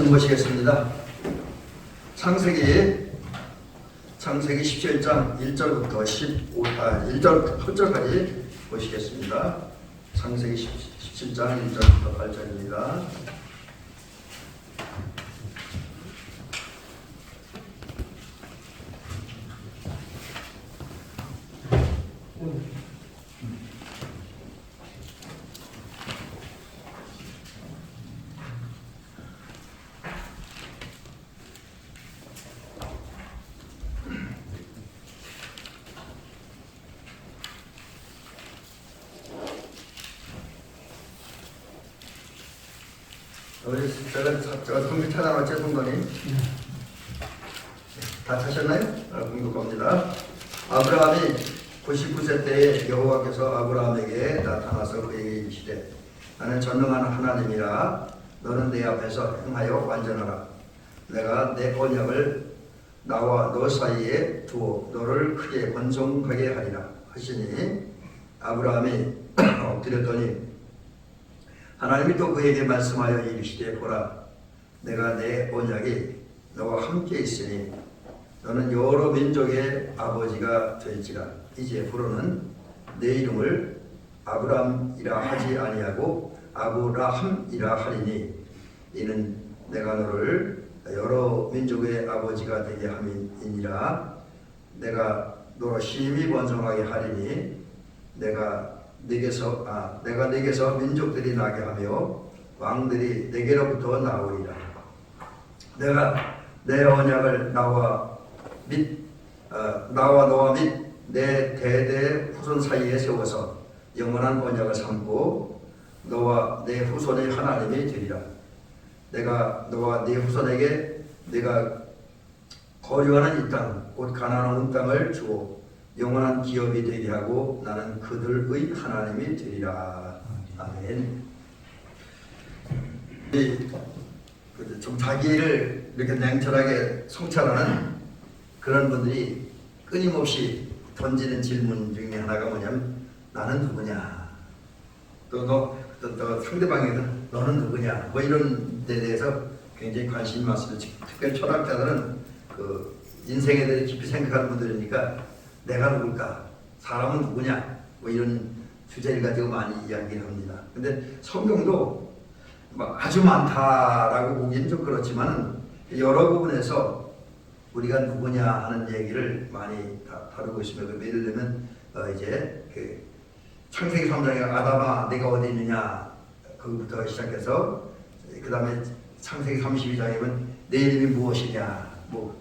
말씀 보시겠습니다. 창세기 17장 1절부터 1절부터 8절까지 보시겠습니다. 창세기 17장 1절부터 8절입니다. 제가 성경 찾아놨죠, 성도님? 다 찾았나요? 공독합니다. 아브라함이 99세 때에 여호와께서 아브라함에게 나타나서 그에게 이르시되 나는 전능한 하나님이라 너는 내 앞에서 행하여 완전하라. 내가 내 언약을 나와 너 사이에 두어 너를 크게 번성하게 하리라 하시니 아브라함이 엎드렸더니 하나님이 또 그에게 말씀하여 이르시되 보라 내가 내 언약이 너와 함께 있으니 너는 여러 민족의 아버지가 될지라. 이제 후로는 내 이름을 아브람이라 하지 아니하고 아브라함이라 하리니 이는 내가 너를 여러 민족의 아버지가 되게 함이니라. 내가 너로 심히 번성하게 하리니 내가 네게서 민족들이 나게 하며 왕들이 네게로부터 나오리라. 내가 내 언약을 나와 너와 및 내 대대 후손 사이에 세워서 영원한 언약을 삼고 너와 내 후손의 하나님이 되리라. 내가 너와 네 후손에게 내가 거류하는 이 땅 곧 가나안 온 땅을 주어 영원한 기업이 되게 하고 나는 그들의 하나님이 되리라. 아멘. 좀 자기를 이렇게 냉철하게 성찰하는 그런 분들이 끊임없이 던지는 질문 중에 하나가 뭐냐면 나는 누구냐, 또 상대방에게 너는 누구냐, 뭐 이런 데 대해서 굉장히 관심이 많습니다. 특별히 철학자들은 그 인생에 대해 깊이 생각하는 분들이니까 내가 누굴까, 사람은 누구냐, 뭐 이런 주제를 가지고 많이 이야기를 합니다. 근데 성경도 아주 많다라고 보기는 좀 그렇지만 여러 부분에서 우리가 누구냐 하는 얘기를 많이 다루고 있습니다. 예를 들면 이제 그 창세기 3장에 아담아 내가 어디 있느냐 거기부터 시작해서 그 다음에 창세기 32장이면 내 이름이 무엇이냐 뭐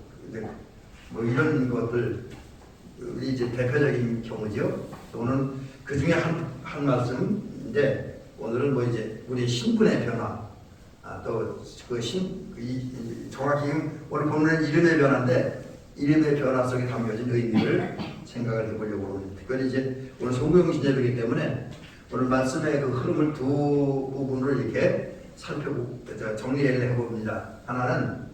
이런 것들 이제 대표적인 경우죠. 오늘 그 중에 한 말씀인데 오늘은 뭐 이제 우리 신분의 변화, 정확히 오늘 본문은 이름의 변화인데 이름의 변화 속에 담겨진 의미를 생각을 해보려고 합니다. 특별히 이제 오늘 소구영신예배이기 때문에 오늘 말씀의 그 흐름을 두 부분으로 이렇게 정리를 해봅니다. 하나는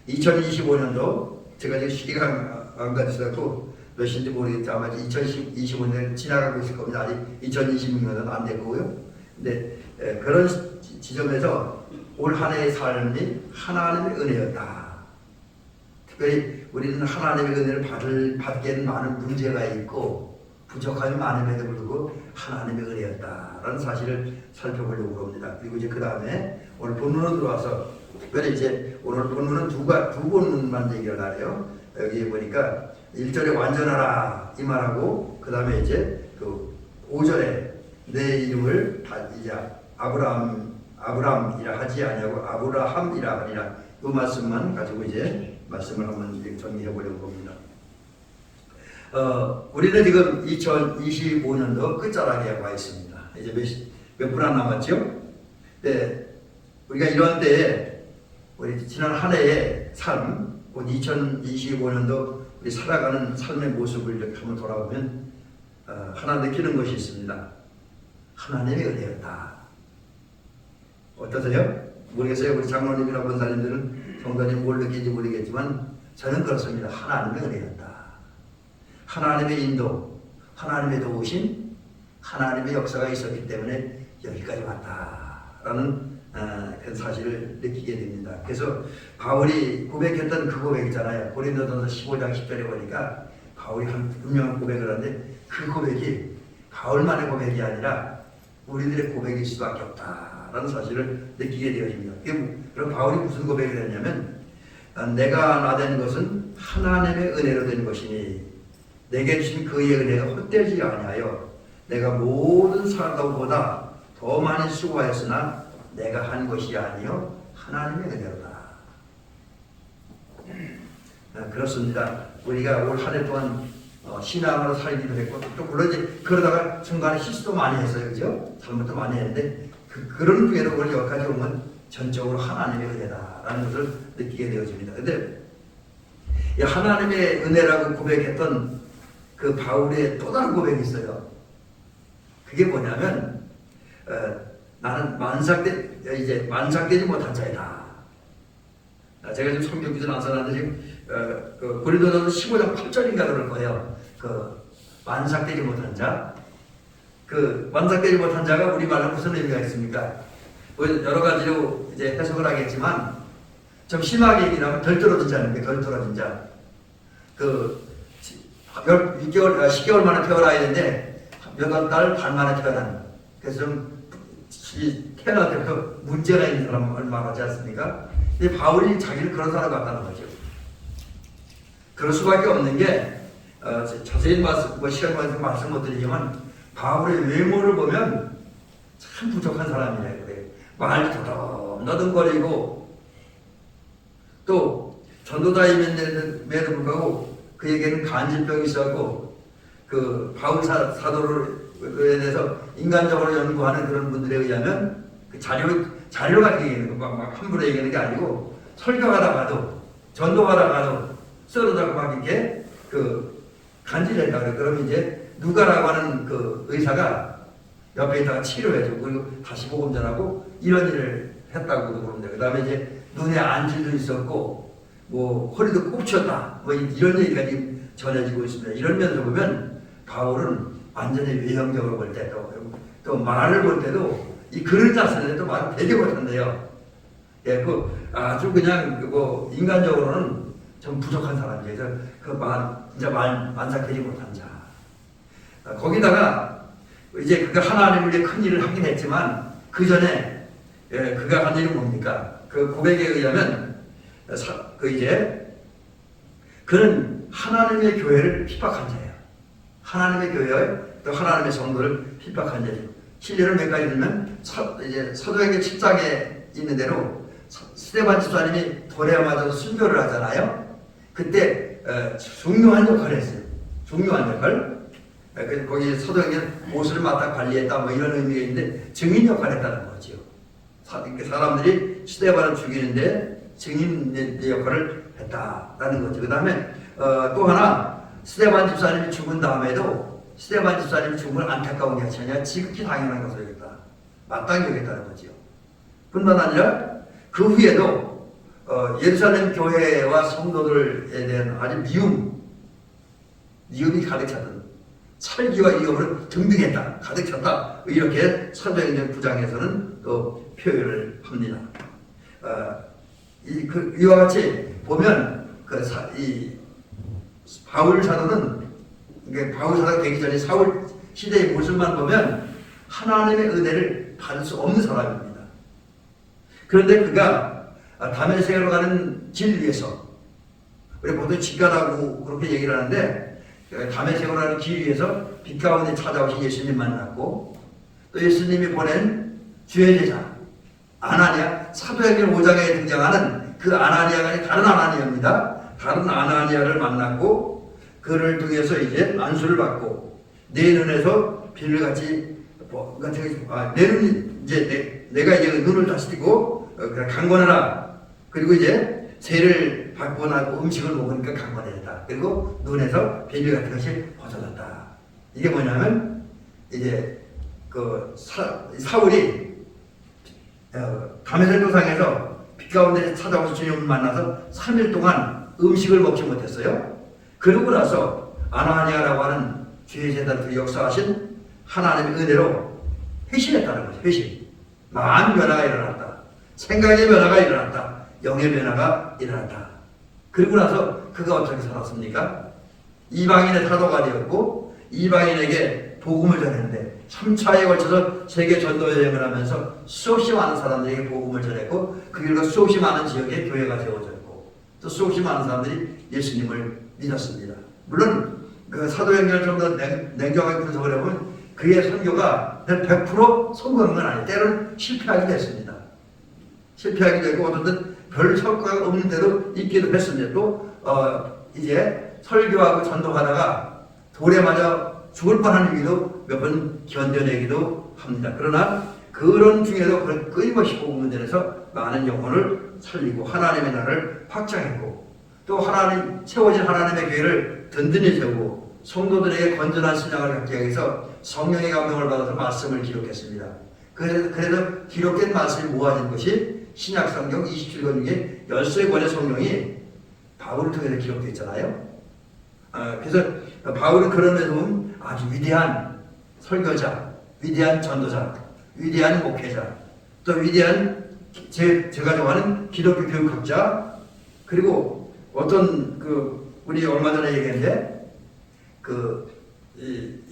2025년도 제가 지금 시기가 안 가져서 몇 시인지 모르겠지만 아마 2025년 지나가고 있을 겁니다. 아직 2026년은 안 됐고요. 근데 그런 지점에서 올 한 해의 삶이 하나님의 은혜였다. 특별히 우리는 하나님의 은혜를 받기에는 많은 문제가 있고 부족함이 많음에도 불구하고 하나님의 은혜였다라는 사실을 살펴보려고 합니다. 그리고 이제 그 다음에 오늘 본문으로 들어와서 특별히 이제 오늘 본문은 두 본문만 얘기를 하네요. 여기 보니까 1절에 완전하라 이 말하고 그 다음에 이제 그 5절에 내 이름을 이제 아브람이라 하지 아니하고 아브라함이라 하리라. 이 말씀만 가지고 이제 말씀을 한번 정리해 보려고 합니다. 우리는 지금 2025년도 끝자락에 와 있습니다. 이제 몇 분 안 남았죠? 네, 우리가 이런 때에 우리 지난 한 해의 삶, 곧 2025년도 우리 살아가는 삶의 모습을 이렇게 한번 돌아보면 하나 느끼는 것이 있습니다. 하나님의 은혜였다. 어떠세요? 모르겠어요. 우리 장로님이나 권사님들은 성도님 뭘 느끼는지 모르겠지만 저는 그렇습니다. 하나님의 은혜였다. 하나님의 인도, 하나님의 도우심, 하나님의 역사가 있었기 때문에 여기까지 왔다라는 그 사실을 느끼게 됩니다. 그래서 바울이 고백했던 그 고백 있잖아요. 고린도전서 15장 10절에 보니까 바울이 한 분명한 고백을 하는데 그 고백이 바울만의 고백이 아니라 우리들의 고백일 수밖에 없다라는 사실을 느끼게 되어집니다. 그럼 바울이 무슨 고백을 했냐면 내가 나된 것은 하나님의 은혜로 된 것이니 내게 주신 그의 은혜가 헛되지 아니하여 내가 모든 사람보다 더 많이 수고하였으나 내가 한 것이 아니요 하나님의 은혜로다. 그렇습니다. 우리가 올 한 해 동안 신앙으로 살기도 했고 또 물론 이제 그러다가 중간에 실수도 많이 했어요. 그죠? 잘못도 많이 했는데 그런 중에도 오늘 여기까지 오면 전적으로 하나님의 은혜다라는 것을 느끼게 되어집니다. 근데 이 하나님의 은혜라고 고백했던 그 바울의 또 다른 고백이 있어요. 그게 뭐냐면 나는 만삭되지 못한 자이다. 제가 지금 성경 기준 안 써놨는데 지금 고린도전서 15장 8절인가 그럴 거예요. 만삭되지 못한 자. 만삭되지 못한 자가 우리말로 무슨 의미가 있습니까? 여러 가지로 이제 해석을 하겠지만 좀 심하게 얘기하면 덜 떨어진 자입니다. 덜 떨어진 자. 10개월 만에 태어나야 되는데 몇 달 반 만에 태어난. 그래서 좀 태어날 때부터 문제가 있는 사람을 말하지 않습니까? 근데 바울이 자기를 그런 사람 같다는 거죠. 그럴 수밖에 없는 게 자세히 시간 관해서 말씀 못 드리지만 바울의 외모를 보면 참 부족한 사람이에요. 그래. 말도 더듬거리고 또 전도자임에도 불구하고 그에게는 간질병이 있었고 바울 사도에 대해서 인간적으로 연구하는 그런 분들에 의하면 그 자료가 얘기하는 거 막 함부로 얘기하는 게 아니고 설교하다가도 전도하다가도 썰어다가 막 이렇게 간질했다 그래. 그러면 이제 누가라고 하는 그 의사가 옆에 있다가 치료해주고 그리고 다시 복음 전하고 이런 일을 했다고도 그럽니다. 그 다음에 이제 눈에 안질도 있었고 뭐 허리도 꼽혔다 뭐 이런 얘기까지 전해지고 있습니다. 이런 면에서 보면 바울은 완전히 외형적으로 볼 때 또 말을 볼 때도 이 글을 짰을 때도 말을 되게 못한대요. 예, 아주 그냥 인간적으로는 좀 부족한 사람이에요. 그래서 진짜 만삭되지 못한 자. 거기다가 이제 그가 하나님을 위해 큰 일을 하긴 했지만 그 전에 그가 한 일이 뭡니까? 그 고백에 의하면 그는 하나님의 교회를 핍박한 자예요. 하나님의 교회 또 하나님의 성도를 핍박한 자예요. 실례를 몇 가지 들면 이제 사도행전 7장에 있는 대로 스데반 집사님이 돌에 맞아서 순교를 하잖아요. 그때 중요한 역할을 했어요. 중요한 역할. 거기 사도행전 옷을 맡아 관리했다 뭐 이런 의미가 있는데 증인 역할을 했다는 거죠. 사람들이 스데반을 죽이는데 증인 역할을 했다라는 거죠. 그 다음에 또 하나 스데반 집사님이 죽은 다음에도 스데반 집사님이 죽음을 안타까운 게 아니라 지극히 당연한 것을 여겼다. 마땅히 여겼다는 거죠. 뿐만 아니라 그 후에도 예루살렘 교회와 성도들에 대한 아주 미움이 가득 찼던 살기와 이음으로 등등했다. 가득 찼다. 이렇게 사도행전 9장에서는 또 표현을 합니다. 이와 같이 보면 바울 사도는 바울 사도가 되기 전에 사울 시대의 모습만 보면 하나님의 은혜를 받을 수 없는 사람입니다. 그런데 그가 다메섹으로 가는 길 위에서 우리 보통 직가라고 그렇게 얘기를 하는데 다메섹으로 가는 길 위에서 빛 가운데 찾아오신 예수님 만났고 또 예수님이 보낸 주의 제자 아나니아 사도행전 5장에 등장하는 그 아나니아가 아니라 다른 아나니아입니다. 다른 아나니아를 만났고 그를 통해서 이제 안수를 받고 내 눈에서 비늘같이 내 눈이 이제 내가 이제 눈을 다시 뜨고 강권하라. 그리고 이제 세를 받고 나고 음식을 먹으니까 강권해졌다. 그리고 눈에서 비늘 같은 것이 벗어졌다. 이게 뭐냐면 이제 사울이 다메섹 도상에서 빛 가운데 찾아와서 주님을 만나서 3일 동안 음식을 먹지 못했어요. 그러고 나서 아나니아라고 하는 주의 제자들 역사하신 하나님의 은혜로 회심했다는 거죠. 회심. 마음 변화가 일어났다. 생각의 변화가 일어났다. 영의 변화가 일어났다. 그리고 나서 그가 어떻게 살았습니까? 이방인의 사도가 되었고 이방인에게 복음을 전했는데 3차에 걸쳐서 세계 전도 여행을 하면서 수없이 많은 사람들에게 복음을 전했고 그 결과 수없이 많은 지역에 교회가 세워졌고 또 수없이 많은 사람들이 예수님을 믿었습니다. 물론 그 사도행전을 좀 더 냉정하게 분석을 해보면 그의 선교가 100% 성공한 건 아니에요. 때로는 실패하기도 했습니다. 실패하기도 했고 어떤 때는 별 성과가 없는데도 있기도 했습니다. 또 이제 설교하고 전도하다가 돌에 맞아 죽을 뻔한 위기도 몇 번 견뎌내기도 합니다. 그러나 그런 중에도 끊임없이 복음을 전해서 많은 영혼을 살리고 하나님의 나라를 확장했고 또 하나님 세워진 하나님의 교회를 든든히 세우고 성도들에게 건전한 신앙을 갖게 하기 위해서 성령의 감동을 받아서 말씀을 기록했습니다. 그래서 기록된 말씀이 모아진 것이 신약성경 27권 중에 13권의 성경이 바울을 통해서 기록되어 있잖아요. 그래서 바울은 그런 면에서 보면 아주 위대한 설교자, 위대한 전도자, 위대한 목회자, 또 위대한 제가 좋아하는 기독교 교육학자, 그리고 어떤 우리 얼마 전에 얘기했는데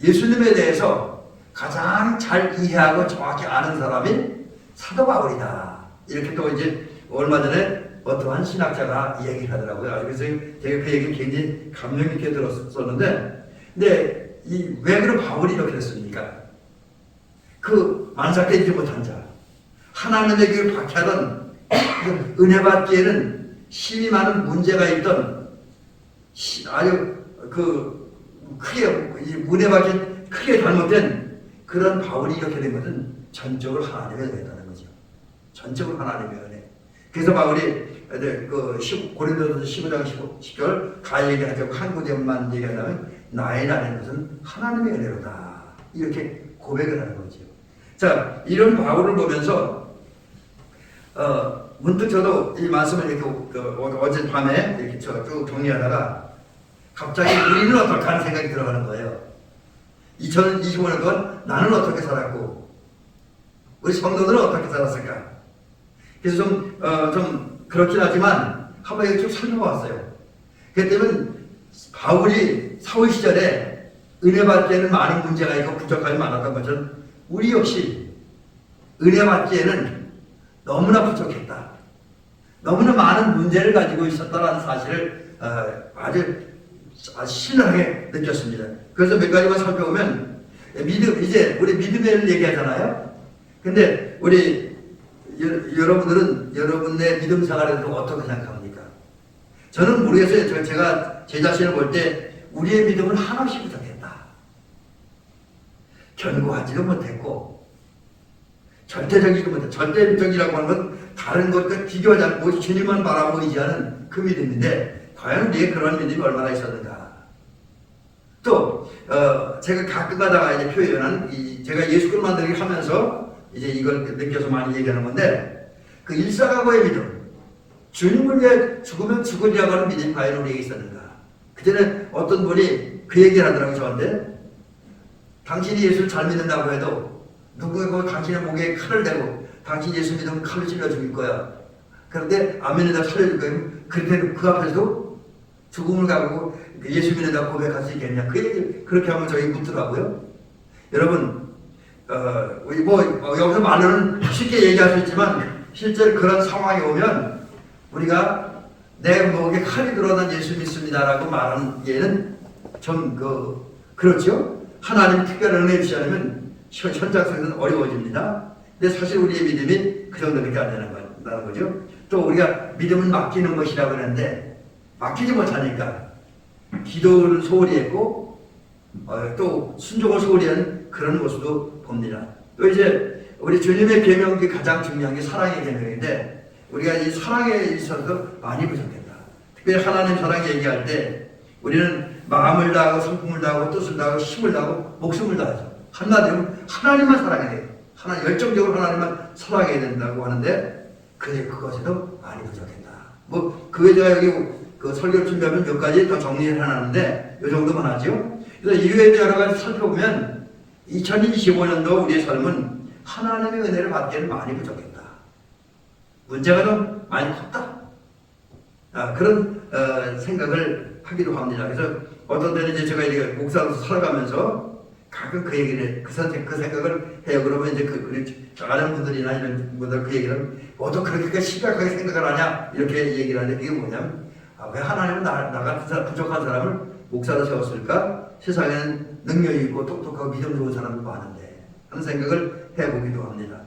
예수님에 대해서 가장 잘 이해하고 정확히 아는 사람이 사도 바울이다. 이렇게 또 이제 얼마 전에 어떠한 신학자가 얘기를 하더라고요. 그래서 제가 그 얘기를 굉장히 감명 깊게 들었었는데, 근데 왜 그런 바울이 이렇게 됐습니까? 그 만삭되지 못한 자, 하나님의 교회를 박해하던 은혜 받기에는 힘이 많은 문제가 있던 아주 크게 은혜 받기 크게 잘못된 그런 바울이 이렇게 된 것은 전적으로 하나님의 은혜라는 거죠. 전적으로 하나님의 은혜. 그래서 바울이 고린도전서 15장 10절 다 얘기하자고 한 구절만 얘기하자면 나의 나라는 것은 하나님의 은혜로다. 이렇게 고백을 하는 거죠. 자, 이런 바울을 보면서 문득 저도 이 말씀을 이렇게 어젯밤에 이렇게 쭉 정리하다가 갑자기 우리는 어떨까 하는 생각이 들어가는 거예요. 2025년 동안 나는 어떻게 살았고 우리 성도들은 어떻게 살았을까? 그래서 좀 그렇긴 하지만 한번 이렇게 쭉 살펴봤어요. 그렇기 때문에 바울이 사울 시절에 은혜 받기에는 많은 문제가 있고 부족함이 많았던 것처럼 우리 역시 은혜 받기에는 너무나 부족했다. 너무나 많은 문제를 가지고 있었다는 사실을 아주 신나게 느꼈습니다. 그래서 몇 가지만 살펴보면 이제 우리 믿음을 얘기하잖아요. 근데 우리 여러분들은 여러분의 믿음 생활에 대해서 어떻게 생각합니까? 저는 모르겠어요. 제가 제 자신을 볼 때 우리의 믿음은 한없이 부족했다. 견고하지도 못했고 절대적이지도 못했다. 절대적이라고 하는 건 다른 것과 비교하지 않고 주님만 바라보고 의지하는 그 믿음인데 과연 우리의 그런 믿음이 얼마나 있었는가. 또 제가 가끔 가다가 이제 표현한 제가 예수를 만들기 하면서 이제 이걸 느껴서 많이 얘기하는 건데 그 일사각오의 믿음, 주님을 위해 죽으면 죽으리라고 하는 믿음이 과연 우리에게 있었는가. 그전에 어떤 분이 그 얘기를 하더라고요. 저한테 당신이 예수를 잘 믿는다고 해도 누구가 당신의 목에 칼을 대고 당신 예수 믿으면 칼로 찔러 죽일 거야. 그런데 안 믿는다고 살려줄 거예요. 그렇게 그 앞에서도 죽음을 가고 예수 믿는다고 고백할 수 있겠냐. 그 얘기 그렇게 하면 저희 묻더라고요. 여러분 여기서 말로는 쉽게 얘기할 수 있지만 실제 그런 상황이 오면 우리가 내 목에 칼이 들어오는 예수 믿습니다라고 말하는 예는 좀 그렇죠. 하나님 특별한 은혜 주시 않으면 현장에서는 어려워집니다. 근데 사실 우리의 믿음이 그 정도밖에 안 되는 거죠. 또 우리가 믿음은 맡기는 것이라고 하는데 맡기지 못하니까 기도를 소홀히 했고 또 순종을 소홀히 한 그런 모습도 봅니다. 또 이제 우리 주님의 계명이 가장 중요한 게 사랑의 계명인데 우리가 이 사랑에 있어서 많이 부족했다. 특별히 하나님 사랑 얘기할 때 우리는 마음을 다하고 성품을 다하고 뜻을 다하고 힘을 다하고 목숨을 다하죠. 한마디로 하나님만 사랑해야 돼요. 열정적으로 하나님만 사랑해야 된다고 하는데 그것에도 많이 부족했다. 그 외에 제가 여기 설교를 준비하면 몇 가지 더 정리를 해놨는데 이 정도만 하죠. 그래서 이후에도 여러 가지 살펴보면 2025년도 우리의 삶은 하나님의 은혜를 받기에는 많이 부족했다. 문제가 좀 많이 컸다. 그런 생각을 하기도 합니다. 그래서 어떤 때는 이제 제가 이제 목사로서 살아가면서 가끔 그 얘기를 그 생각을 해요. 그러면 이제 아는 분들이나 이런 분들 그 얘기를 너도 그렇게 심각하게 생각을 하냐 이렇게 얘기를 하는데 그게 뭐냐면 왜 하나님은 나 같은 부족한 사람을 목사로 세웠을까? 세상에는 능력이 있고 똑똑하고 믿음 좋은 사람도 많은데 하는 생각을 해보기도 합니다.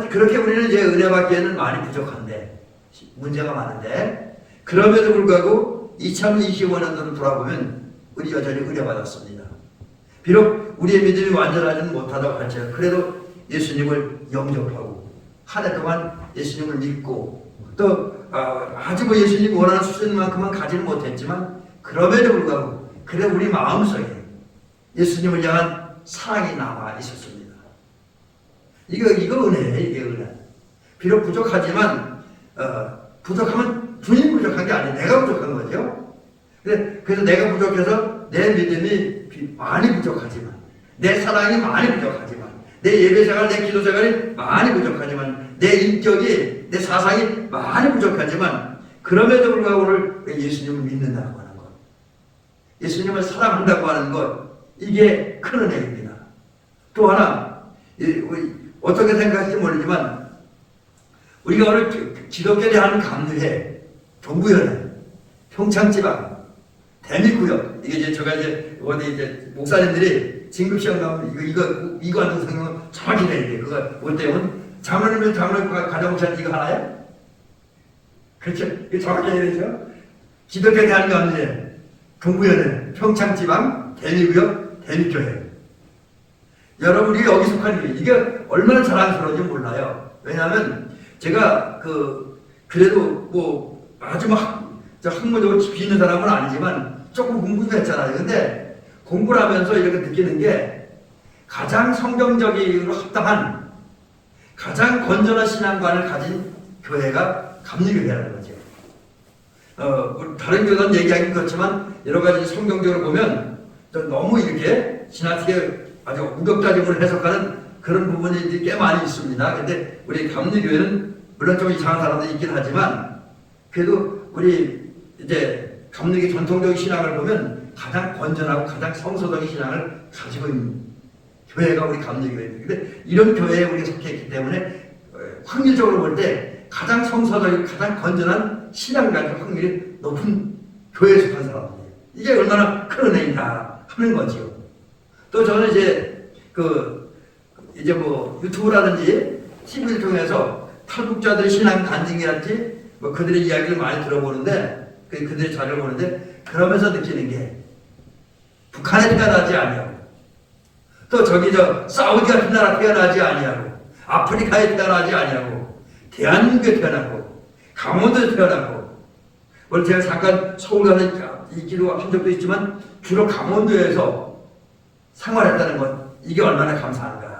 그렇게 우리는 이제 은혜 받기에는 많이 부족한데 문제가 많은데 그럼에도 불구하고 2025년도를 돌아보면 우리 여전히 은혜 받았습니다. 비록 우리의 믿음이 완전하지는 못하다고 할지라도 그래도 예수님을 영접하고 한 해 동안 예수님을 믿고 또 아주 예수님이 원하는 수준만큼은 가지는 못했지만 그럼에도 불구하고 그래도 우리 마음속에 예수님을 향한 사랑이 남아 있었습니다. 이거 은혜예요. 이게 은혜. 비록 부족하지만 부족하면 주님 부족한 게 아니에요. 내가 부족한 거죠. 그래서 내가 부족해서 내 믿음이 많이 부족하지만 내 사랑이 많이 부족하지만 내 예배생활, 내 기도생활이 많이 부족하지만 내 인격이, 내 사상이 많이 부족하지만 그럼에도 불구하고 오늘 예수님을 믿는다고 하는 것, 예수님을 사랑한다고 하는 것, 이게 큰 은혜입니다. 또 하나 어떻게 생각할지 모르지만 우리가 오늘 기독교에 하는 감리회, 정부연회, 평창지방, 대미구역 이게 이제 제가 어디 이제 목사님들이 진급시험 가면 이거 하는 성경은 정확히 내야 돼. 그거 뭐 때문에 장로님은 가정목사님 이거 하나요? 그렇죠? 이거 정확히 해야 되죠? 기독교에 대한 감리회, 정부연회, 평창지방, 대미구역, 대미교회. 여러분이 여기 속한 게 이게 얼마나 자랑스러운지 몰라요. 왜냐하면 제가 그래도 뭐 아주 막 학문적으로 깊이 있는 사람은 아니지만 조금 공부도 했잖아요. 근데 공부를 하면서 이렇게 느끼는 게 가장 성경적으로 합당한 가장 건전한 신앙관을 가진 교회가 감리교회라는 거죠. 다른 교회는 얘기하기 그렇지만 여러 가지 성경적으로 보면 너무 이렇게 지나치게 아주 우격다짐으로 해석하는 그런 부분이 꽤 많이 있습니다. 근데 우리 감리교회는 물론 좀 이상한 사람도 있긴 하지만 그래도 우리 이제 감리교 전통적인 신앙을 보면 가장 건전하고 가장 성서적인 신앙을 가지고 있는 교회가 우리 감리교회입니다. 근데 이런 교회에 우리가 속해 있기 때문에 확률적으로 볼 때 가장 성서적이고 가장 건전한 신앙을 가지고 확률이 높은 교회에 속한 사람들이에요. 이게 얼마나 큰 은혜인가 하는 거죠. 또 저는 이제 뭐 유튜브라든지 TV를 통해서 탈북자들의 신앙 간증이랄지 뭐 그들의 이야기를 많이 들어보는데 그들의 자료를 보는데 그러면서 느끼는 게 북한에 태어나지 아니하고 또 사우디 같은 나라 태어나지 아니하고 아프리카에 태어나지 아니하고 대한민국에 태어나고 강원도에 태어나고 오늘 제가 잠깐 서울 가서 있기도 한 적도 있지만 주로 강원도에서 생활했다는 것 이게 얼마나 감사한가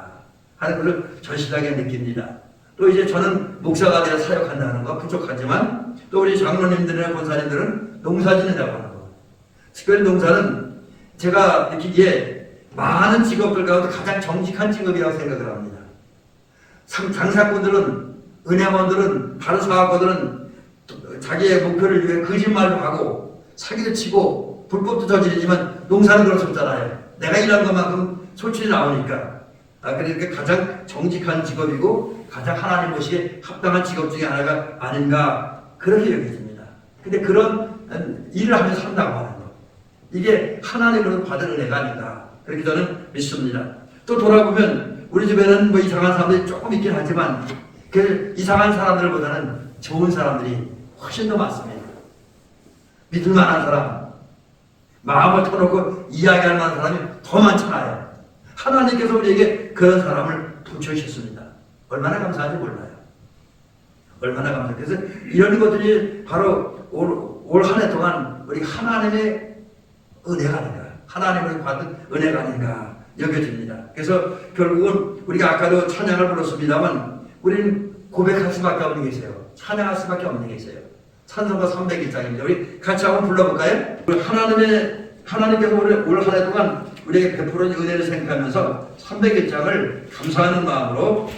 하는 것을 절실하게 느낍니다. 또 이제 저는 목사가 되어 사역한다는 거 부족하지만 또 우리 장로님들이나 권사님들은 농사 지낸다고 하는 거. 특별히 농사는 제가 느끼기에 많은 직업들 가운데 가장 정직한 직업이라고 생각을 합니다. 장사꾼들은, 은행원들은, 바르사업가들은 자기의 목표를 위해 거짓말도 하고 사기도 치고 불법도 저지르지만 농사는 그럴 수 없잖아요. 내가 일한 것만큼 솔직히 나오니까. 그러니까 가장 정직한 직업이고 가장 하나님 보시기에 합당한 직업 중에 하나가 아닌가 그렇게 여겨집니다. 근데 그런 일을 하면서 산다고 하는 것 이게 하나님으로 받은 은혜가 아닌가 그렇게 저는 믿습니다. 또 돌아보면 우리 집에는 뭐 이상한 사람들이 조금 있긴 하지만 그 이상한 사람들보다는 좋은 사람들이 훨씬 더 많습니다. 믿을 만한 사람, 마음을 터놓고 이야기할 만한 사람이 더 많잖아요. 하나님께서 우리에게 그런 사람을 붙여주셨습니다. 얼마나 감사한지 몰라요. 얼마나 감사해요. 그래서 이런 것들이 바로 올 한 해 동안 우리 하나님의 은혜가 아닌가, 하나님을 받은 은혜가 아닌가 여겨집니다. 그래서 결국은 우리가 아까도 찬양을 불렀습니다만 우리는 고백할 수밖에 없는 게 있어요. 찬양할 수밖에 없는 게 있어요. 찬송가 301장입니다. 우리 같이 한번 불러볼까요? 하나님께서 올 한 해 동안 우리에게 베풀어준 은혜를 생각하면서 301장을 감사하는 마음으로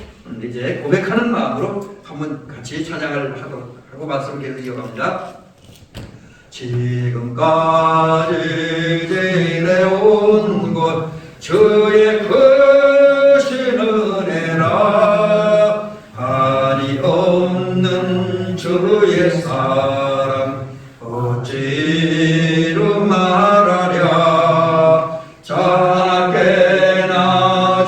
이제 고백하는 마음으로 한번 같이 찬양을 하고 말씀을 계속 이어갑니다. 지금까지 지내온 것 주의 크신 은혜라 한이 없는 주의 사랑 어찌로 말하랴 작게나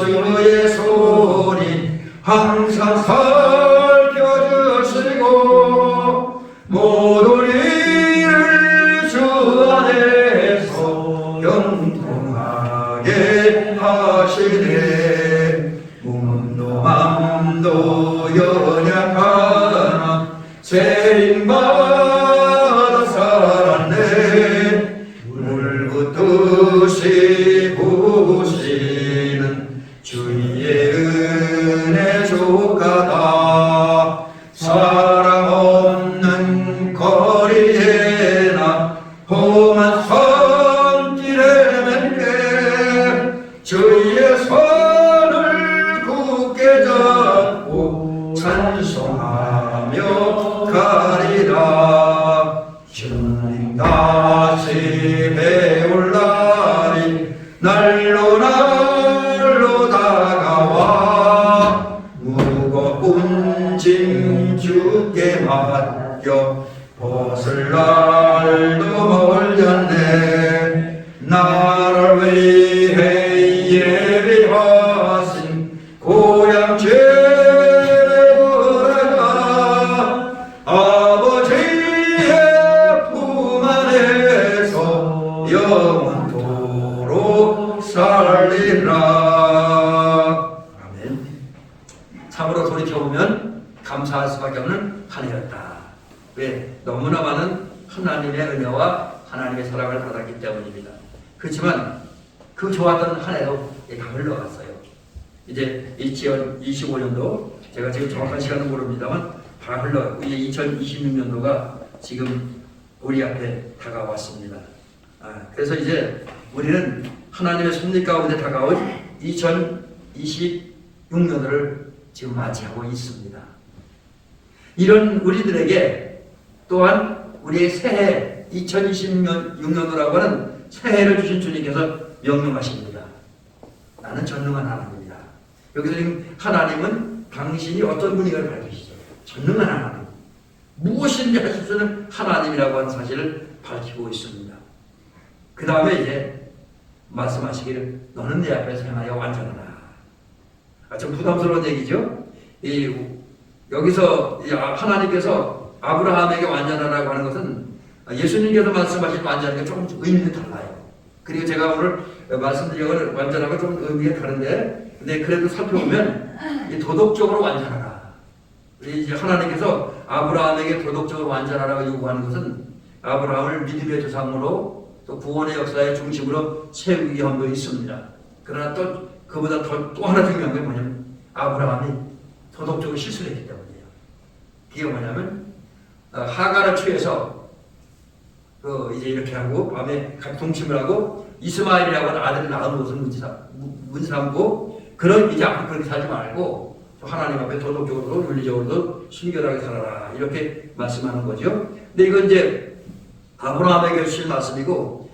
주의 손이 항상 살펴주시고 모든 일을 주 안에서 영통하게 하시네 몸도 맘도 연약하나 죄인마다 살았네 물붓듯이 부으시는 주의 은혜 조가다 사랑 없는 거리에나 험한 손길에 맺게 주의 손을 굳게 잡고 찬송하며 가리라 주님 다시 배울 날이 날로 다가와 무거운 짐 주께 맡겨 벗을 날도 멀렸네 나를 위해 예비하신 고향 죄를 돌아가 아버지의 품 안에서 영원토록 살리라. 아멘. 참으로 돌이켜보면 감사할 수밖에 없는 한 해였다. 왜? 너무나 많은 하나님의 은혜와 하나님의 사랑을 받았기 때문입니다. 그렇지만 그 좋았던 한 해도 다 흘러갔어요. 이제 2025년도 제가 지금 정확한 시간은 모릅니다만 다 흘러가고 이제 2026년도가 지금 우리 앞에 다가왔습니다. 그래서 이제 우리는 하나님의 섭리 가운데 다가올 2026년도를 지금 맞이하고 있습니다. 이런 우리들에게 또한 우리의 새해 2026년도라고 하는 새해를 주신 주님께서 명령하십니다. 나는 전능한 하나님이다. 여기서 지금 하나님은 당신이 어떤 분인가를 밝히시죠. 전능한 하나님. 무엇인지 하실 수 있는 하나님이라고 하는 사실을 밝히고 있습니다. 그 다음에 이제 말씀하시기를 너는 내 앞에서 행하여 완전하라. 좀 부담스러운 얘기죠. 여기서 하나님께서 아브라함에게 완전하라고 하는 것은 예수님께서 말씀하신 완전하게 조금 의미는 달라요. 그리고 제가 오늘 말씀드린 완전하고 좀 의미가 다른데, 근데 그래도 살펴보면 도덕적으로 완전하라. 이제 하나님께서 아브라함에게 도덕적으로 완전하라고 요구하는 것은 아브라함을 믿음의 조상으로 또 구원의 역사의 중심으로 세우기 위함도 있습니다. 그러나 또 그보다 또 하나 중요한 게 뭐냐면 아브라함이 도덕적으로 실수를 했기 때문이에요. 그게 뭐냐면 하가를 취해서 이제 이렇게 하고 밤에 동침을 하고 이스마엘이라고 하는 아들을 낳은 것을 문삼고 그런 이제 앞으로 그렇게 살지 말고 하나님 앞에 도덕적으로도 윤리적으로도 순결하게 살아라 이렇게 말씀하는 거죠. 근데 이건 이제 아브라함에게 주신 말씀이고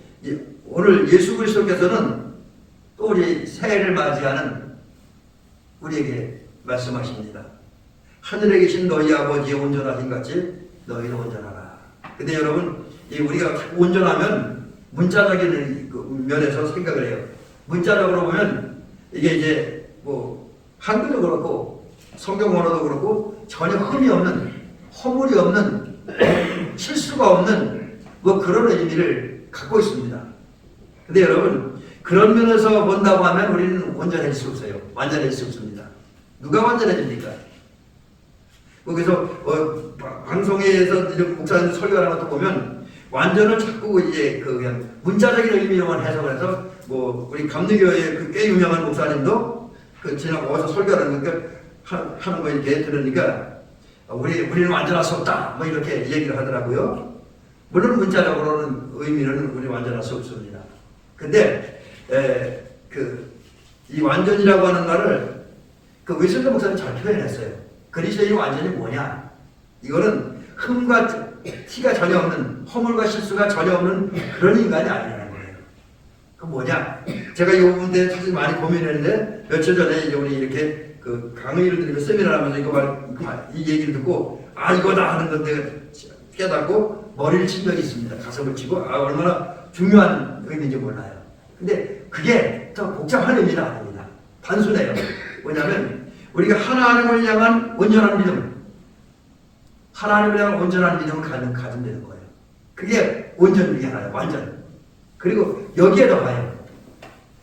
오늘 예수 그리스도께서는 또 우리 새해를 맞이하는 우리에게 말씀하십니다. 하늘에 계신 너희 아버지의 온전하신 같이 너희는 온전하라. 근데 여러분 우리가 온전하면 문자적인 면에서 생각을 해요. 문자적으로 보면 이게 이제 한글도 그렇고 성경 언어도 그렇고 전혀 흠이 없는 허물이 없는 실수가 없는 그런 의미를 갖고 있습니다. 근데 여러분 그런 면에서 본다고 하면 우리는 온전해질 수 없어요. 완전해질 수 없습니다. 누가 완전해집니까? 그래서 방송에서 목사님들 설교하는 것도 보면 완전을 자꾸 이제 그냥 문자적인 의미로만 해석을 해서 우리 감리교회 꽤 유명한 목사님도 지난 어디서 설교하는 거 하는 거 이렇게 들으니까 우리는 완전할 수 없다 이렇게 얘기를 하더라고요. 물론 문자적으로는 의미는 우리 완전할 수 없습니다. 근데 이 완전이라고 하는 말을 그 웨슬리 목사님 잘 표현했어요. 그리스도인이 완전히 뭐냐? 이거는 흠과 티가 전혀 없는, 허물과 실수가 전혀 없는 그런 인간이 아니라는 거예요. 그 뭐냐? 제가 이 부분에 사실 많이 고민했는데 며칠 전에 이제 우리 이렇게 그 강의를 드리고 세미나를 하면서 이 얘기를 듣고 이거다 하는 건데 깨닫고 머리를 친 적이 있습니다. 가슴을 치고 얼마나 중요한 의미인지 몰라요. 근데 그게 더 복잡한 의미는 아닙니다. 단순해요. 뭐냐면 우리가 하나님을 향한 온전한 믿음, 하나님을 향한 온전한 믿음을 가지면 되는 거예요. 그게 온전 중에 하나예요. 완전. 그리고 여기에 더하여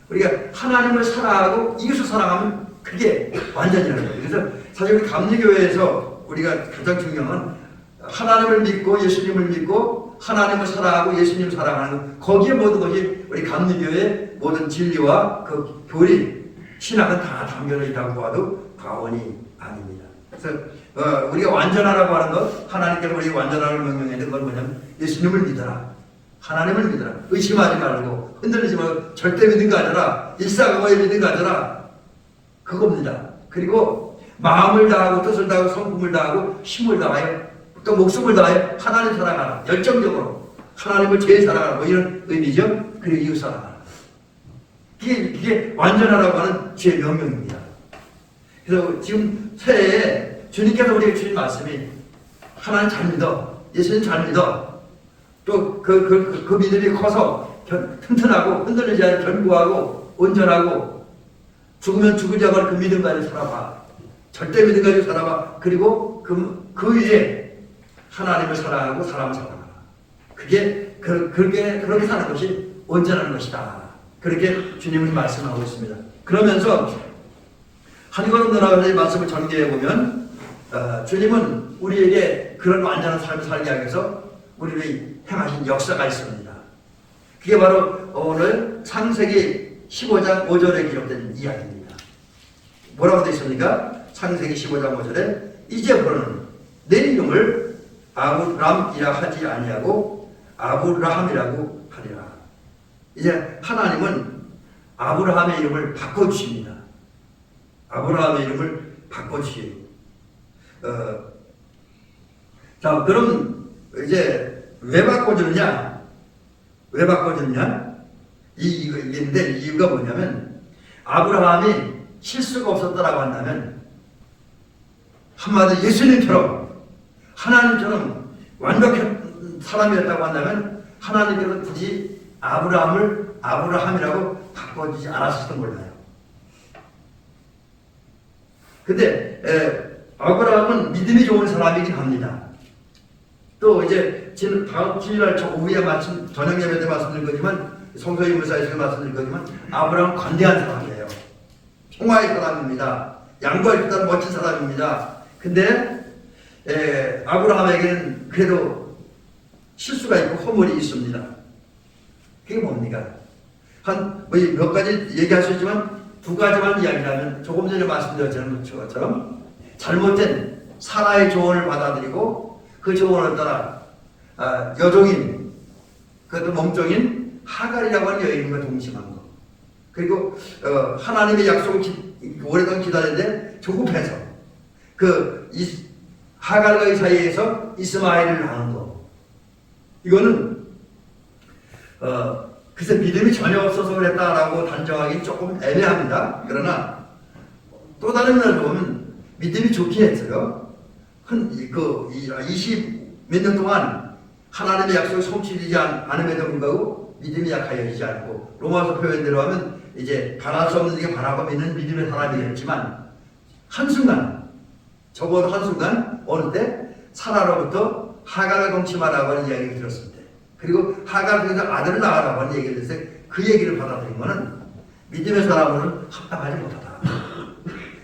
우리가 하나님을 사랑하고 이웃을 사랑하면 그게 완전이라는 거예요. 그래서 사실 우리 감리교회에서 우리가 가장 중요한 건 하나님을 믿고 예수님을 믿고 하나님을 사랑하고 예수님을 사랑하는 거기에 모든 것이 우리 감리교회의 모든 진리와 그 교리, 신학은 다 담겨져 있다고 봐도 과언이 아닙니다. 그래서 우리가 완전하라고 하는 것, 하나님께서 우리가 완전하라고 명령했는 건 뭐냐면 예수님을 믿어라. 하나님을 믿어라. 의심하지 말고 흔들리지 말고 절대 믿는 거 아니라 일사각오에 믿는 거 아니라 그겁니다. 그리고 마음을 다하고 뜻을 다하고 성품을 다하고 힘을 다하여 또 목숨을 다하여 하나님 사랑하라. 열정적으로 하나님을 제일 사랑하라. 뭐 이런 의미죠. 그리고 이웃 사랑하라. 그게 완전하라고 하는 주의 명령입니다. 그래서 지금 새해에 주님께서 우리에게 주신 말씀이 하나님 잘 믿어. 예수님 잘 믿어. 또 그 믿음이 커서 튼튼하고 흔들리지 않고 견고하고 온전하고 죽으면 죽을 자가 그 믿음 가지고 살아봐. 절대 믿음 가지고 살아봐. 그리고 그 위에 하나님을 사랑하고 사람을 사랑하라. 그게 그렇게 사는 것이 온전한 것이다. 그렇게 주님은 말씀하고 있습니다. 그러면서 한 걸음 나아가서 이 말씀을 전개해 보면 주님은 우리에게 그런 완전한 삶을 살게 하기 위해서 우리를 행하신 역사가 있습니다. 그게 바로 오늘 창세기 15장 5절에 기록된 이야기입니다. 뭐라고 되어 있습니까? 창세기 15장 5절에 이제부터는 내 이름을 아브람이라 하지 아니하고 아브라함이라고 하리라. 이제 하나님은 아브라함의 이름을 바꿔주십니다. 아브라함의 이름을 바꿔주시고 자 그럼 이제 왜 바꿔주느냐? 왜 바꿔주느냐? 이게 이유가 뭐냐면 아브라함이 실수가 없었다라고 한다면 한마디로 예수님처럼 하나님처럼 완벽한 사람이었다고 한다면 하나님께서 굳이 아브라함을 아브라함이라고 바꿔주지 않았을지도 몰라요. 근데 아브라함은 믿음이 좋은 사람이긴 합니다. 또 이제 다음 주일날 오후에 저녁 예배 때 말씀드릴 거지만 성서의 무사에서 말씀드릴 거지만 아브라함은 관대한 사람이에요. 평화의 사람입니다. 양보할 수 있는 멋진 사람입니다. 근데 아브라함에게는 그래도 실수가 있고 허물이 있습니다. 그게 뭡니까? 몇 가지 얘기할 수 있지만 두 가지만 이야기하면 조금 전에 말씀드렸던 것처럼 잘못된 사라의 조언을 받아들이고 그 조언을 따라 여종인 그것도 몸종인 하갈이라고 하는 여인과 동침한 것. 그리고 하나님의 약속을 오랫동안 기다렸는데 조급해서 하갈과 이 사이에서 이스마엘을 낳은 것. 이거는 글쎄 믿음이 전혀 없어서 그랬다라고 단정하기 조금 애매합니다. 그러나 또 다른 면을 보면 믿음이 좋긴 했어요. 20 몇 년 동안 하나님의 약속이 성취되지 않음에도 불구하고 믿음이 약하여지지 않고 로마서 표현대로 하면 이제 바랄 수 없는 게 바라고 믿는 믿음의 사람이었지만 한순간 적어도 한순간 어느 때 사라로부터 하갈을 동침하라고 하는 이야기를 들었을 때 그리고 하갈 중에서 아들을 낳으라고 하는 얘기를 들었을 때 그 얘기를 받아들인 것은 믿음의 사람으로는 합당하지 못하다.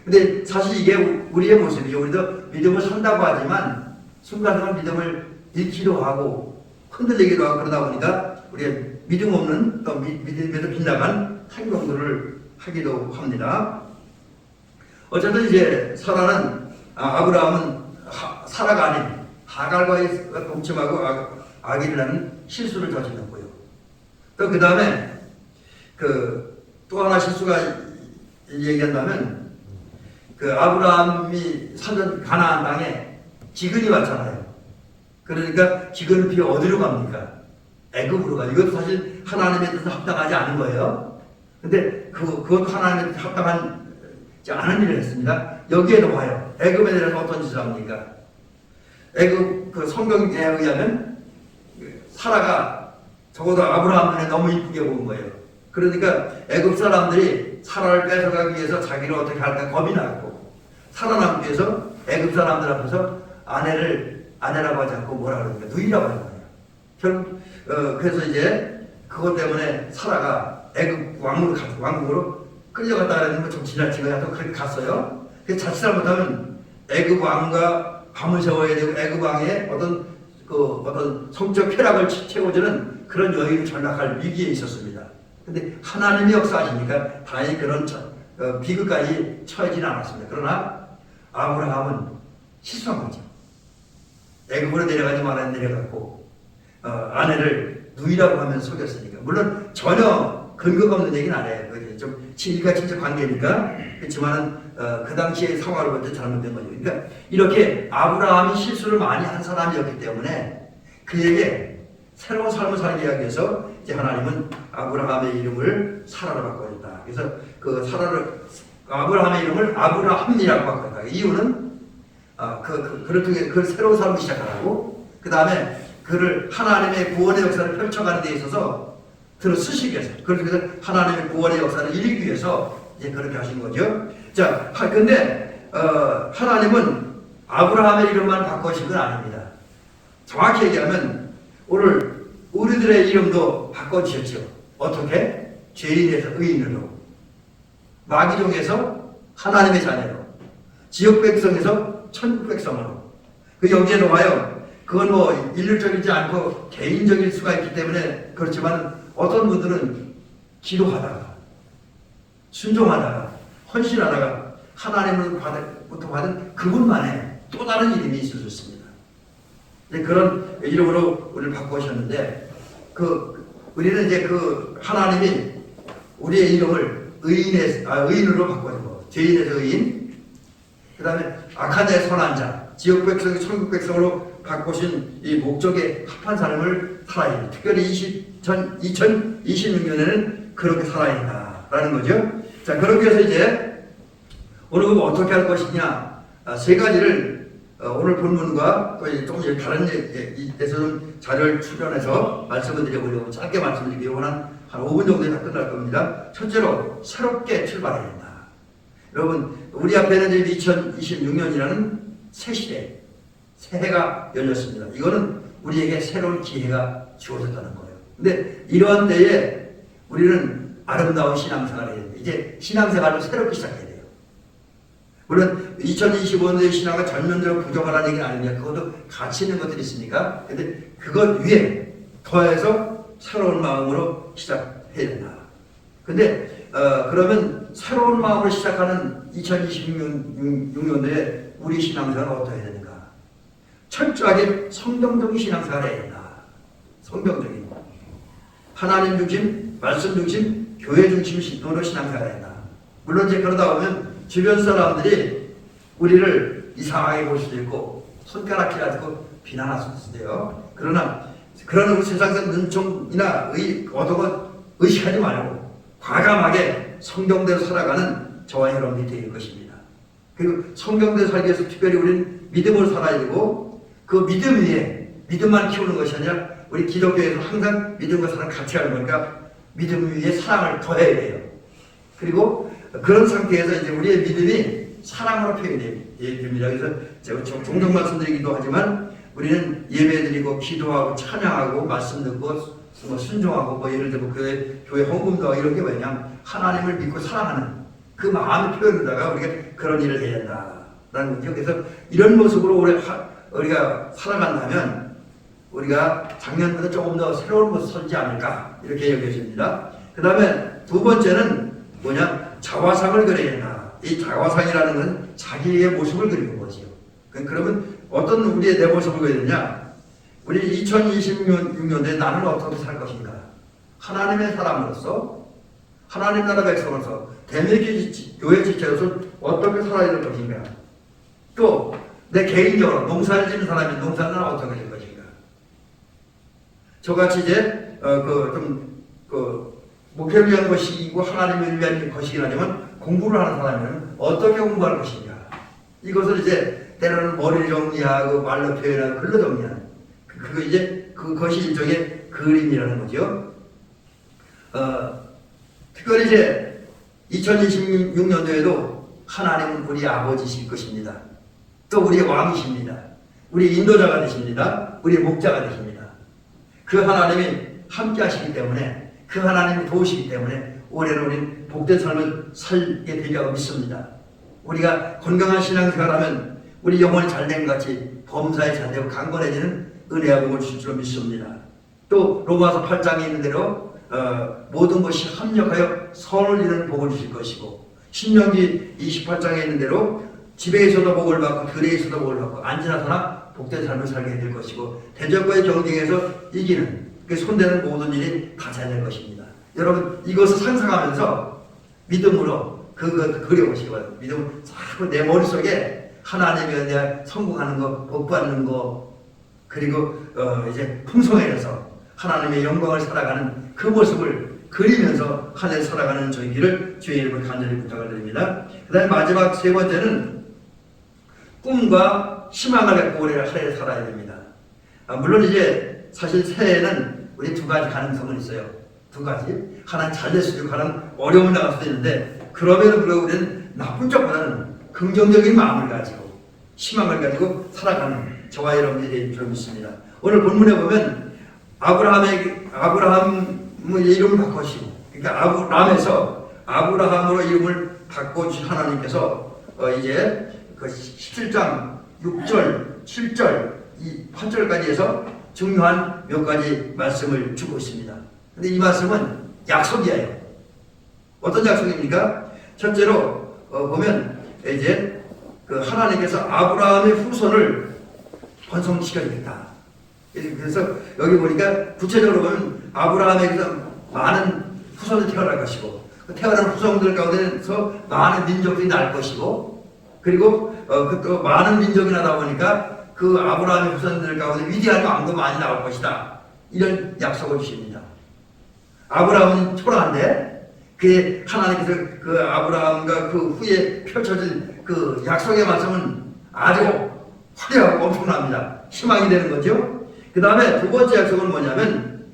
근데 사실 이게 우리의 모습이죠. 우리도 믿음을 산다고 하지만 순간순간 믿음을 잃기도 하고 흔들리기도 하고 그러다 보니까 우리가 믿음 없는 또 믿음에도 빗나간 행동들을 하기도 합니다. 어쨌든 이제 아브라함은 사라가 아닌 하갈과 동침하고 아기를 낳는 실수를 저질렀고요. 또 그 다음에 또 하나 실수가 얘기한다면 그 아브라함이 살던 가나안 땅에 기근이 왔잖아요. 그러니까 기근을 피해 어디로 갑니까? 애굽으로 가요. 이것도 사실 하나님에 대해서 합당하지 않은 거예요. 근데 그것도 하나님에 대해서 합당하지 않은 일을 했습니다. 여기에도 봐요. 애굽에 대해서 어떤 짓을 합니까? 애굽 그 성경에 의하면 사라가 적어도 아브라함 눈에 너무 이쁘게 본 거예요. 그러니까 애굽 사람들이 사라를 뺏어가기 위해서 자기를 어떻게 할까 겁이 났고, 살아남기 위해서 애굽 사람들 앞에서 아내라고 하지 않고 뭐라 그러니까 누이라고 하는 거예요. 결국 그래서 이제 그것 때문에 사라가 애굽 왕국으로 끌려갔다 그랬는데 좀 지나치고 하여튼 그렇게 갔어요. 그래서 자칫 잘못하면 애굽 왕과 밤을 새워야 되고 애굽 왕의 어떤 성적 쾌락을 채워주는 그런 여인을 전락할 위기에 있었습니다. 근데 하나님이 역사하시니까 다행히 그런 비극까지 처하지는 않았습니다. 그러나 아브라함은 실수한 거죠. 애굽으로 내려가지 말아야 내려갔고 아내를 누이라고 하면 속였으니까. 물론 전혀 근거가 없는 얘기는 안 해요. 좀 일가친척 관계니까. 그렇지만은 그 당시의 상황을 볼 때 잘못된 거죠. 그러니까 이렇게 아브라함이 실수를 많이 한 사람이었기 때문에 그에게 새로운 삶을 살게 하기 위해서 이제 하나님은 아브라함의 이름을 사라로 바꿔줬다. 그래서 그 아브라함의 이름을 아브라함이라고 바꿔줬다. 이유는 그를 통해 그 새로운 삶을 시작하고, 그 다음에 그를 하나님의 구원의 역사를 펼쳐가는 데 있어서 들어 쓰시기 위해서, 그래서 하나님의 구원의 역사를 이루기 위해서 이제 그렇게 하신 거죠. 자, 근데 하나님은 아브라함의 이름만 바꾸신 건 아닙니다. 정확히 얘기하면 오늘 우리들의 이름도 바꿔주셨죠. 어떻게? 죄인에서 의인으로, 마귀종에서 하나님의 자녀로, 지역 백성에서 천국 백성으로. 그 여기에 나와요. 그건 뭐 일률적이지 않고 개인적일 수가 있기 때문에 그렇지만 어떤 분들은 기도하다가 순종하다가 헌신하다가 하나님으로부터 받은 그분만의 또 다른 이름이 있을 수 있습니다. 그런 이름으로 우리를 바꾸셨는데 우리는 이제 하나님이 우리의 이름을 의인으로 바꿔준 거. 죄인에서 의인, 그 다음에 악한 자의 선한 자, 지역 백성이 천국 백성으로 바꾸신 이 목적에 합한 삶을 살아야 돼. 특별히 2026년에는 그렇게 살아야 된다라는 거죠. 자, 그렇게 해서 이제 오늘 그럼 어떻게 할 것이냐, 세 가지를 오늘 본문과 또 조금 다른 데서 좀 자료를 출연해서 말씀을 드려보려고 짧게 말씀드리고요. 한 5분 정도에 다 끝날 겁니다. 첫째로 새롭게 출발해야 된다. 여러분, 우리 앞에는 이제 2026년이라는 새 시대, 새해가 열렸습니다. 이거는 우리에게 새로운 기회가 주어졌다는 거예요. 근데 이러한 때에 우리는 아름다운 신앙생활을 해야 돼요. 이제 신앙생활을 새롭게 시작해야 돼요. 물론 2025년의 신앙을 전면적으로 부정하라는 얘기는 아닙니다. 그것도 가치 있는 것들이 있으니까. 근데 그것 위에 더해서 새로운 마음으로 시작해야 된다. 근데 그러면 새로운 마음으로 시작하는 2026년도에 우리 신앙생활은 어떻게 해야 되는가? 철저하게 성경적인 신앙생활을 해야 된다. 성경적인, 하나님 중심, 말씀 중심, 교회 중심으로 신앙생활을 해야 된다. 물론 이제 그러다 보면 주변 사람들이 우리를 이상하게 볼 수도 있고 손가락질하고 비난할 수도 있어요. 그러나 우리 세상에서 눈총이나 의식하지 말고 과감하게 성경대로 살아가는 저와 여러분이 될 것입니다. 그리고 성경대로 살기 위해서 특별히 우리는 믿음으로 살아야 되고, 그 믿음 위에 믿음만 키우는 것이 아니라 우리 기독교에서 항상 믿음과 사랑 같이 하는 거니까 믿음 위에 사랑을 더해야 돼요. 그리고 그런 상태에서 이제 우리의 믿음이 사랑으로 표현이 됩니다. 그래서 제가 종종 말씀드리기도 하지만 우리는 예배드리고 기도하고 찬양하고 말씀 듣고 순종하고 예를 들면 교회 헌금도 하고 이런 게 뭐냐면 하나님을 믿고 사랑하는 그 마음의 표현에다가 우리가 그런 일을 해야 된다라는 거죠. 그래서 이런 모습으로 우리가 살아간다면 우리가 작년보다 조금 더 새로운 모습 서지 않을까 이렇게 여겨집니다. 그 다음에 두 번째는 뭐냐, 자화상을 그려야 된다. 이 자화상이라는 건 자기의 모습을 그리는 거지요. 그러면 어떤 우리의 내 모습을 그려야 되냐, 우리 2026년도에 나는 어떻게 살 것인가, 하나님의 사람으로서, 하나님 나라 백성으로서, 대명의 교회 지체로서 어떻게 살아야 될 것인가? 또 내 개인적으로 농사를 짓는 사람이 농사는 어떻게 될 것인가? 저같이 이제 목표를 위한 것이고 하나님을 위한 것이긴 하지만 공부를 하는 사람은 어떻게 공부할 것인가? 이것을 이제 때로는 머리를 정리하고 말로 표현하고 글로 정리하는 그것이 일종의 그림이라는 거죠. 특별히 이제 2026년도에도 하나님은 우리 아버지실 것입니다. 또 우리의 왕이십니다. 우리 인도자가 되십니다. 우리의 목자가 되십니다. 그 하나님이 함께 하시기 때문에 그 하나님이 도우시기 때문에 올해는 우리는 복된 삶을 살게 되리라고 믿습니다. 우리가 건강한 신앙생활하면 우리 영혼이 잘된 것 같이 범사에 잘되고 강건해지는 은혜와 복을 주실 줄 믿습니다. 또 로마서 8장에 있는 대로 모든 것이 합력하여 선을 이루는 복을 주실 것이고 신명기 28장에 있는 대로 집에서도 복을 받고 들에서도 복을 받고 안지나서나 복된 삶을 살게 될 것이고 대적과의 경쟁에서 이기는 그 손대는 모든 일이 다 잘 될 것입니다. 여러분 이것을 상상하면서 믿음으로 그것 그려보시기 바랍니다. 믿음을 자꾸 내 머릿속에 하나님이 내가 성공하는 거, 복 받는 거 그리고 이제 풍성해져서 하나님의 영광을 살아가는 그 모습을 그리면서 한 해 살아가는 저희 길을 주의 이름으로 간절히 부탁을 드립니다. 그 다음에 마지막 세 번째는 꿈과 희망을 갖고 올해 한 해를 살아야 됩니다. 물론 이제 사실 새해에는 우리 두 가지 가능성은 있어요. 두 가지. 하나는 잘 될 수도 있고 하나는 어려움을 나갈 수도 있는데 그럼에도 불구하고 우리는 나쁜 쪽보다는 긍정적인 마음을 가지고 희망을 가지고 살아가는 저와 여러분들이 되는 줄 믿습니다. 오늘 본문에 보면 아브라함의 이름을 바꾸시고 그러니까 아브람에서 아브라함으로 이름을 바꿔주신 하나님께서 이제 그 17장 6절 7절 이 8절까지 해서 중요한 몇 가지 말씀을 주고 있습니다. 근데 이 말씀은 약속이에요. 어떤 약속입니까? 첫째로 보면 이제 그 하나님께서 아브라함의 후손을 번성시켜주겠다. 그래서 여기 보니까 구체적으로 보면 아브라함에게서 많은 후손이 태어날 것이고 그 태어난 후손들 가운데서 많은 민족들이 날 것이고 그리고 또 많은 민족이 나다 보니까 그 아브라함의 후손들 가운데 위대한 왕도 많이 나올 것이다. 이런 약속을 주십니다. 아브라함은 초라한데 그 하나님께서 그 아브라함과 그 후에 펼쳐질 그 약속의 말씀은 아주 화려하고 엄청납니다. 희망이 되는 거죠. 그 다음에 두 번째 약속은 뭐냐면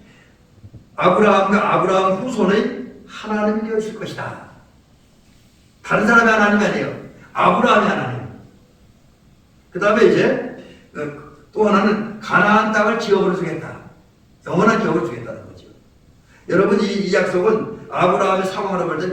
아브라함과 아브라함 후손의 하나님이 되어줄 것이다. 다른 사람의 하나님이 아니에요. 아브라함의 하나님. 그 다음에 이제 또 하나는 가나안 땅을 기업으로 주겠다. 영원한 기업을 주겠다는 거죠. 여러분 이 약속은 아브라함의 상황으로 볼 때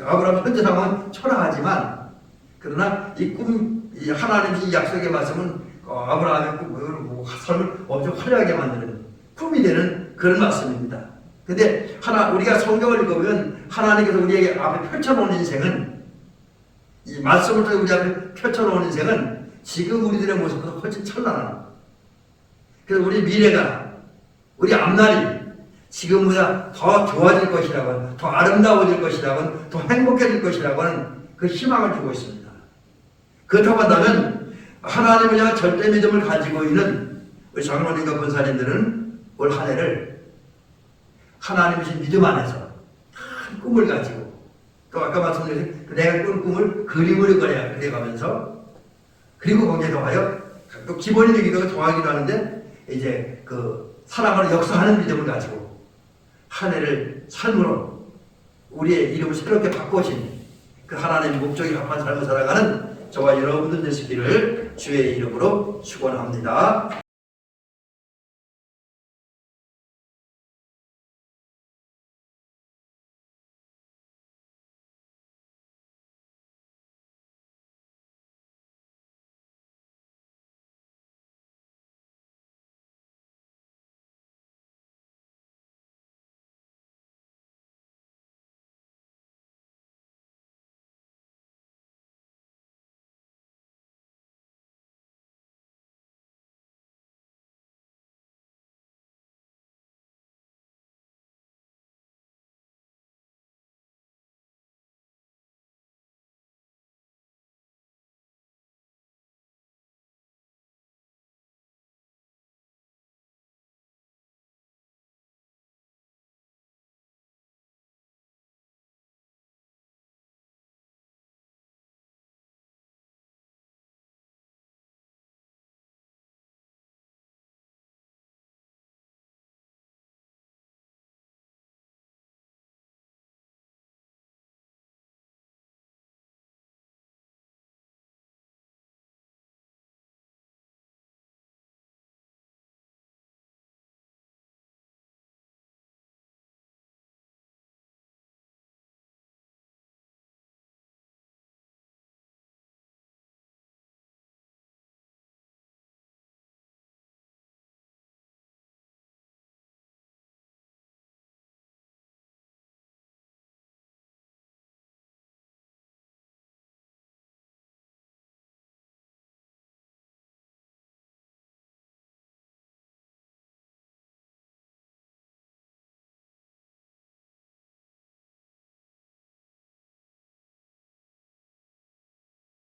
아브라함 현재 상황은 초라하지만 그러나 이 하나님의 이 약속의 말씀은 아브라함의 삶을 엄청 화려하게 만드는 꿈이 되는 그런 말씀입니다. 근데 우리가 성경을 읽으면 하나님께서 우리에게 앞에 펼쳐놓은 인생은 이 말씀을 통해 우리 앞에 펼쳐놓은 인생은 지금 우리들의 모습보다 훨씬 찬란한 그래서 우리 미래가 우리 앞날이 지금보다 더 좋아질 것이라고 더 아름다워질 것이라고 더 행복해질 것이라고 하는 그 희망을 주고 있습니다. 그렇다고 한다면 하나님을 향한 절대 믿음을 가지고 있는 우리 장로님과 권사님들은 올 한 해를 하나님의 믿음 안에서 큰 꿈을 가지고 또 아까 말씀드린 내가 꾼 꿈을 그림으로 그려가면서 그리고 거기에 더하여 또 기본이 되기도 하고 더하기도 하는데 이제 그 사랑으로 역사하는 믿음을 가지고 한 해를 삶으로 우리의 이름을 새롭게 바꿔신 그 하나님의 목적에 합한 삶을 살아가는 저와 여러분들 되시기를 주의 이름으로 축원합니다.